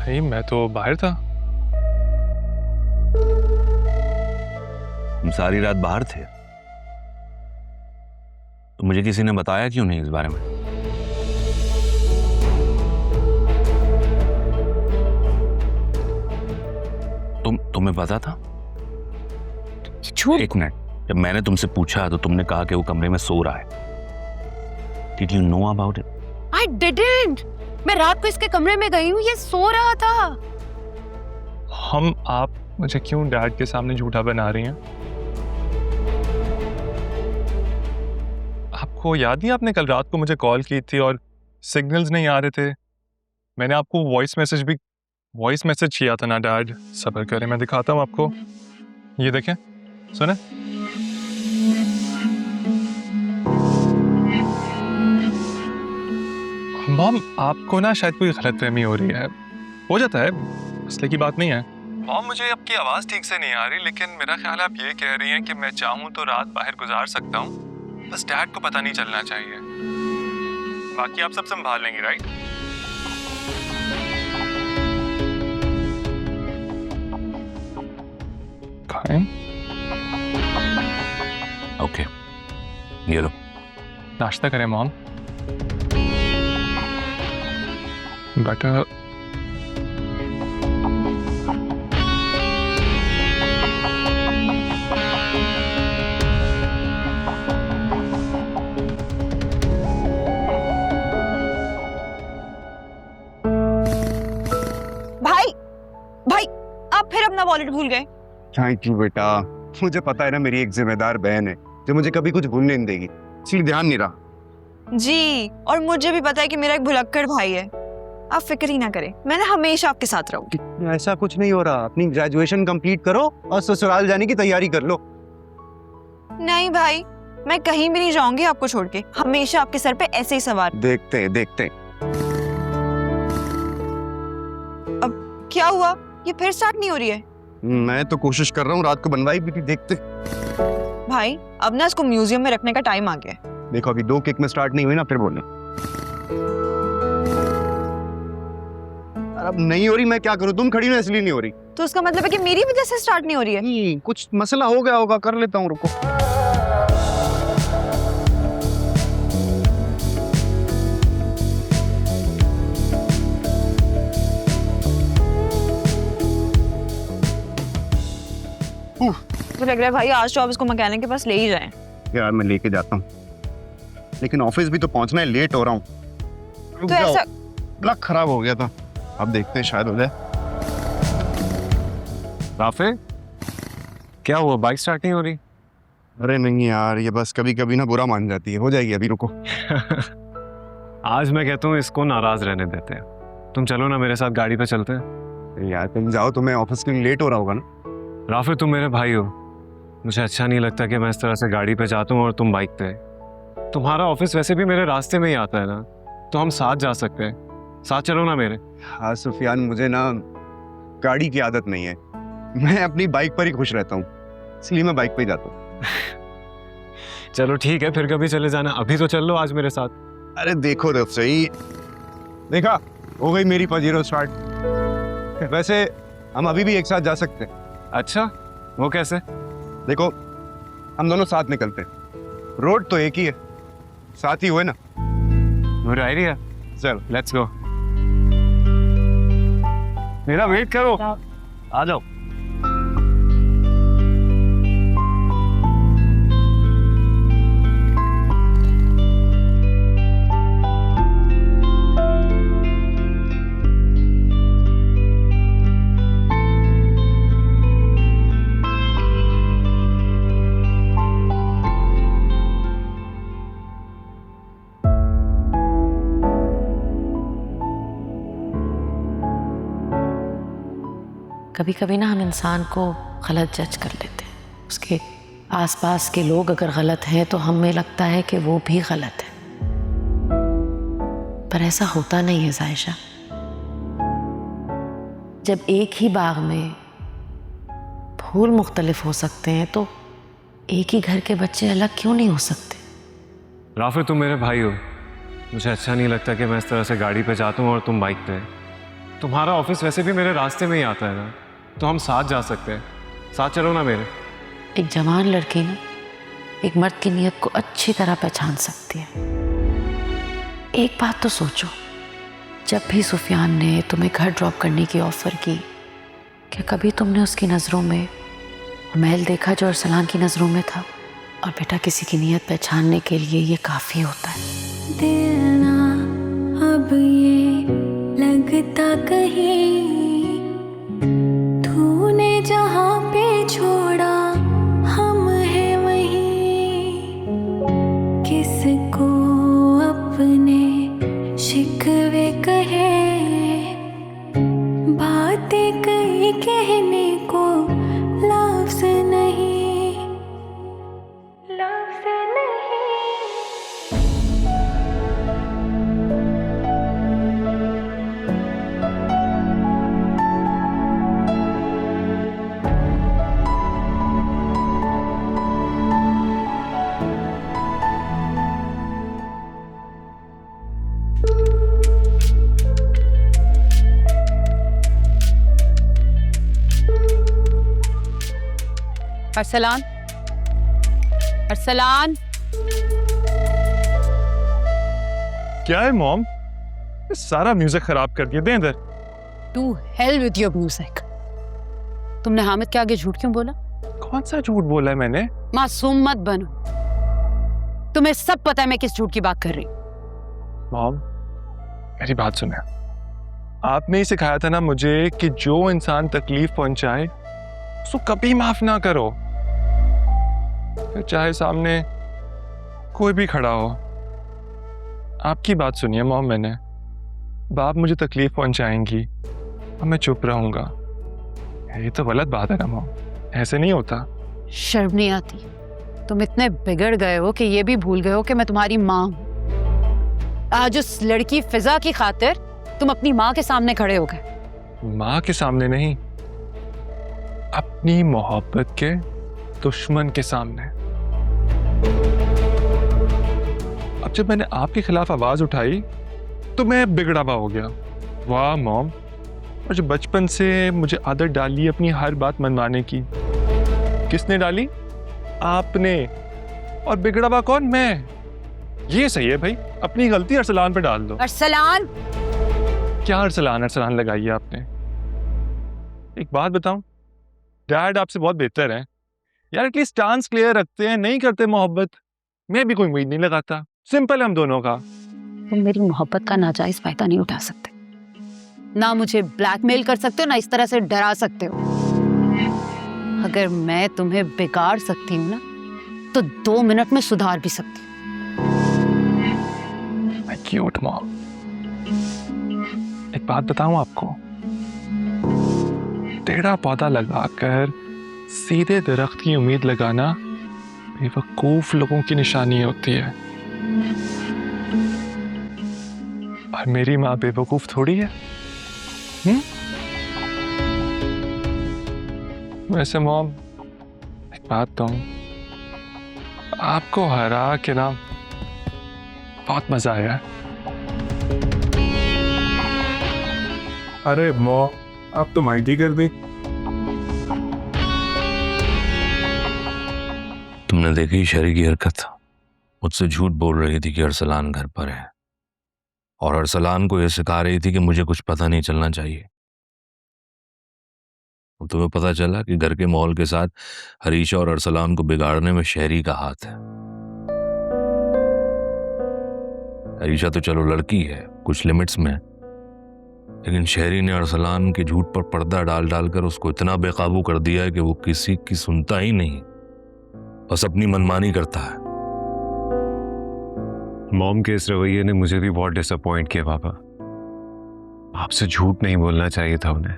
भाई मैं तो बाहर था। हम सारी रात बाहर थे, तो मुझे किसी ने बताया क्यों नहीं इस बारे में? तुम्हें पता था? झूठ। एक मिनट, जब मैंने तुमसे पूछा तो तुमने कहा कि वो कमरे में सो रहा है। Did you know about it? I didn't. मैं रात को इसके कमरे में गई हूँ, ये सो रहा था। आप मुझे क्यों डैड के सामने झूठा बना रही हैं? आपको याद नहीं आपने कल रात को मुझे कॉल की थी और सिग्नल्स नहीं आ रहे थे? मैंने आपको वॉइस मैसेज किया था ना डैड। सब्र करें, मैं दिखाता हूँ आपको। ये देखें, सुने। मॉम, आपको ना शायद कोई गलतफहमी हो रही है। हो जाता है, मसले की बात नहीं है। मॉम, मुझे आपकी आवाज़ ठीक से नहीं आ रही, लेकिन मेरा ख्याल आप ये कह रही हैं कि मैं चाहूँ तो रात बाहर गुजार सकता हूँ, बस डैड को पता नहीं चलना चाहिए। बाकी आप सब संभाल लेंगे, राइट? खाएं? ओके, ये लो। नाश्ता करें मॉम। बेटा भाई, भाई, आप फिर अपना वॉलेट भूल गए। थैंक यू बेटा, मुझे पता है ना मेरी एक जिम्मेदार बहन है जो मुझे कभी कुछ भूलने नहीं देगी, इसलिए ध्यान नहीं रहा। जी, और मुझे भी पता है कि मेरा एक भुलक्कड़ भाई है। आप फिक्र ही ना करें, मैं ना हमेशा आपके साथ रहूंगी। ऐसा कुछ नहीं हो रहा, अपनी ग्रेजुएशन कंप्लीट करो और ससुराल जाने की तैयारी कर लो। नहीं भाई, मैं कहीं भी नहीं जाऊंगी आपको छोड़ के, हमेशा आपके सर पे ऐसे ही सवार। देखते अब क्या हुआ, ये फिर स्टार्ट नहीं हो रही है? मैं तो कोशिश कर रहा हूँ, रात को बनवाई भी थी, देखते। भाई अब ना इसको म्यूजियम में रखने का टाइम आ गया है। देखो अभी 2 किक में स्टार्ट नहीं हुई ना, फिर बोलना। अब नहीं हो रही, मैं क्या करूं? तुम खड़ी ना इसलिए नहीं हो रही। तो उसका मतलब है कि मेरी वजह से स्टार्ट नहीं हो रही है? नहीं, कुछ मसला हो गया होगा, कर लेता हूँ, रुको। तो लग रहा है भाई आज तो आप इसको मैकेनिक के पास ले ही जाएं। यार मैं लेके जाता हूँ, लेकिन ऑफिस भी तो पहुंचना है, लेट हो रहा हूँ। रुक तो जाओ, ऐसा प्लग खराब हो गया था, अब देखते हैं शायद हो जाए। राफे, क्या हुआ? बाइक स्टार्ट नहीं हो रही? अरे नहीं यार, ये बस कभी कभी ना बुरा मान जाती है, हो जाएगी, अभी रुको। आज मैं कहता हूँ इसको नाराज रहने देते हैं। तुम चलो ना मेरे साथ, गाड़ी पे चलते हैं। यार तुम जाओ, तुम्हें ऑफिस के लिए लेट हो रहा होगा ना। राफे, तुम मेरे भाई हो, मुझे अच्छा नहीं लगता कि मैं इस तरह से गाड़ी पे जाता हूँ और तुम बाइक पे। तुम्हारा ऑफिस वैसे भी मेरे रास्ते में ही आता है ना, तो हम साथ जा सकते हैं। साथ चलो ना मेरे। हाँ सुफियान, मुझे ना गाड़ी की आदत नहीं है, मैं अपनी बाइक पर ही खुश रहता हूँ, इसलिए मैं बाइक पे ही जाता हूँ। चलो ठीक है, फिर कभी चले जाना, अभी तो चल लो आज मेरे साथ। अरे देखो तो सही, देखा हो गई मेरी पजीरो स्टार्ट। वैसे हम अभी भी एक साथ जा सकते हैं। अच्छा, वो कैसे? देखो हम दोनों साथ निकलते हैं, रोड तो एक ही है, साथ ही हुए ना। गुड आइडिया, चल लेट्स गो। मेरा वेट करो, आ जाओ। कभी कभी ना हम इंसान को गलत जज कर लेते हैं। उसके आसपास के लोग अगर गलत हैं तो हमें लगता है कि वो भी गलत है, पर ऐसा होता नहीं है जायशा। जब एक ही बाग में फूल मुख्तलिफ हो सकते हैं तो एक ही घर के बच्चे अलग क्यों नहीं हो सकते? राफे, तुम मेरे भाई हो, मुझे अच्छा नहीं लगता कि मैं इस तरह से गाड़ी पे जाता हूँ और तुम बाइक पे। तुम्हारा ऑफिस वैसे भी मेरे रास्ते में ही आता है ना, तो हम साथ जा सकते हैं। साथ चलो ना मेरे। एक जवान लड़की ना एक मर्द की नीयत को अच्छी तरह पहचान सकती है। एक बात तो सोचो, जब भी सुफियान ने तुम्हें घर ड्रॉप करने की ऑफर की, क्या कभी तुमने उसकी नज़रों में मैल देखा जो अरसलान की नज़रों में था? और बेटा, किसी की नीयत पहचानने के लिए ये काफ़ी होता है। दिल ना अब ये लगता कहीं, तूने जहाँ पे छोड़ा हम है वहीं, किसको अपने शिकवे कहे, बातें कहीं कहने को लफ्ज़ नहीं, लफ्ज़ नहीं। अरसलान, अरसलान, क्या है मॉम? ये सारा म्यूजिक खराब कर दिया। दे इधर। To hell with your music. तुमने हामिद के आगे झूठ क्यों बोला? कौन सा झूठ बोला है मैंने? मासूम मत बनो, तुम्हें सब पता है मैं किस झूठ की बात कर रही। मॉम, मेरी बात सुने। आपने ही सिखाया था ना मुझे कि जो इंसान तकलीफ पहुंचाए उसको कभी माफ ना करो, फिर चाहे सामने कोई भी खड़ा हो। आपकी बात सुनिए मॉम, मैंने बाप मुझे तकलीफ पहुंचाएंगी और मैं चुप रहूंगा, ये तो गलत बात है ना मॉम, ऐसे नहीं होता। शर्म नहीं आती? तुम इतने बिगड़ गए हो कि ये भी भूल गए हो कि मैं तुम्हारी माँ हूं। आज उस लड़की फिजा की खातिर तुम अपनी माँ के सामने खड़े हो गए। माँ के सामने नहीं, अपनी मोहब्बत के दुश्मन के सामने। अब जब मैंने आपके खिलाफ आवाज उठाई तो मैं बिगड़ा हुआ हो गया। वाह मॉम, और जो बचपन से मुझे आदत डाली अपनी हर बात मनवाने की, किसने डाली? आपने। और बिगड़ा हुआ कौन? मैं। ये सही है भाई, अपनी गलती अरसलान पे डाल दो। अरसलान? क्या अरसलान अरसलान लगाई है आपने? एक बात बताऊं, डैड आपसे बहुत बेहतर है यार, एटलीस्ट स्टांस क्लियर रखते हैं, नहीं करते मोहब्बत। मैं भी कोई उम्मीद नहीं लगाता, सिंपल है हम दोनों का। तुम मेरी मोहब्बत का नाजायज फायदा नहीं उठा सकते, ना मुझे ब्लैकमेल कर सकते हो, ना इस तरह से डरा सकते हो। अगर मैं तुम्हें बिगाड़ सकती हूँ ना, तो 2 मिनट में सुधार भी सकती हूँ। माय क्यूट मॉम, एक बात बताऊं आपको, टेढ़ा पौधा लगाकर सीधे दरख्त की उम्मीद लगाना बेवकूफ लोगों की निशानी होती है, और मेरी माँ बेवकूफ थोड़ी है। वैसे मॉम, एक बात कहूं, आपको हरा के ना बहुत मजा आया। अरे मॉम, आप तो माइटी कर दी। तुमने देखी शरी की हरकत? मुझसे झूठ बोल रही थी कि अरसलान घर पर है, और अरसलान को यह सिखा रही थी कि मुझे कुछ पता नहीं चलना चाहिए। तुम्हें पता चला कि घर के माहौल के साथ हरीशा और अरसलान को बिगाड़ने में शहरी का हाथ है। हरीशा तो चलो लड़की है, कुछ लिमिट्स में, लेकिन शहरी ने अरसलान के झूठ पर पर्दा डाल डालकर उसको इतना बेकाबू कर दिया है कि वो किसी की सुनता ही नहीं, बस अपनी मनमानी करता है। मॉम के इस रवैये ने मुझे भी बहुत डिसअपॉइंट किया पापा। आपसे झूठ नहीं बोलना चाहिए था उन्हें।